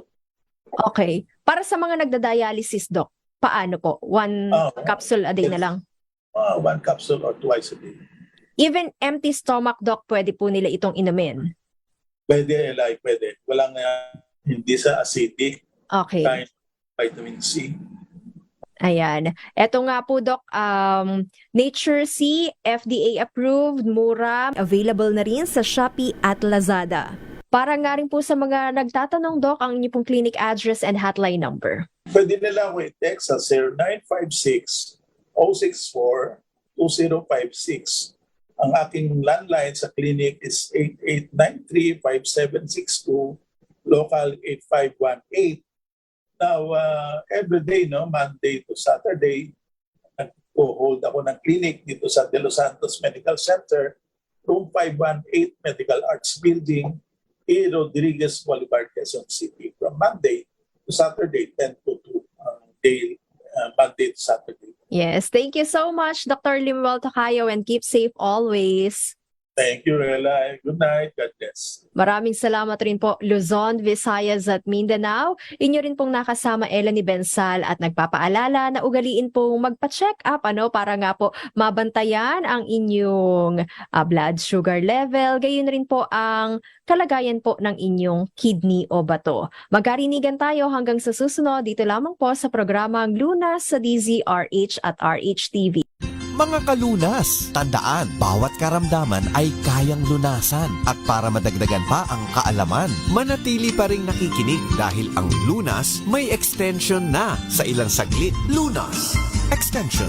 Okay. Para sa mga nagda-dialysis, Doc, paano po? 1 capsule a day na lang? 1 capsule or twice a day. Even empty stomach, Doc, pwede po nila itong inumin? Pwede. Walang hindi sa acidic. Okay. Kind vitamin C. Ayan. Ito nga po, Doc, Nature C, FDA approved, mura, available na rin sa Shopee at Lazada. Para nga rin po sa mga nagtatanong, Doc, ang inyong pong clinic address and hotline number. Pwede nila ako i-text sa 0956-064-2056. Ang aking landline sa clinic is 8893-5762, local 8518. Now, every day, Monday to Saturday, nag-hold ako ng clinic dito sa De Los Santos Medical Center, room 518 Medical Arts Building, E. Rodriguez Boulevard, Quezon City, from Monday to Saturday, 10 to 2, Monday to Saturday. Yes, thank you so much, Dr. Limuel Tocayo, and keep safe always. Thank you, Rela. Good night. God bless. Maraming salamat rin po, Luzon, Visayas at Mindanao. Inyo rin pong nakasama Elanie Bensal at nagpapaalala na ugaliin pong magpa-check up para nga po mabantayan ang inyong blood sugar level. Gayon rin po ang kalagayan po ng inyong kidney o bato. Magkarinigan tayo hanggang sa susunod dito lamang po sa programang Lunas sa DZRH at RHTV. Mga kalunas, tandaan, bawat karamdaman ay kayang lunasan. At para madagdagan pa ang kaalaman, manatili pa ring nakikinig dahil ang Lunas may extension na sa ilang saglit. Lunas Extension.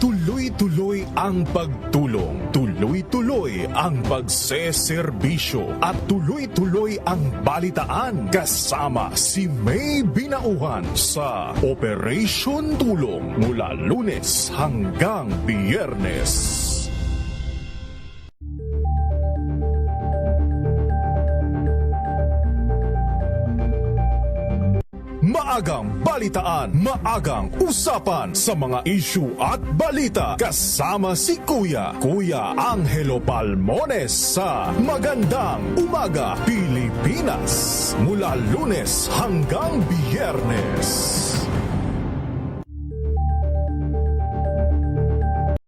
Tuloy-tuloy ang pagtulong, tuloy-tuloy ang pagseserbisyo at tuloy-tuloy ang balitaan kasama si May Binauhan sa Operation Tulong mula Lunes hanggang Biyernes. Maagang balitaan, maagang usapan sa mga issue at balita kasama si Kuya Angelo Palmones sa Magandang Umaga Pilipinas mula Lunes hanggang Biyernes.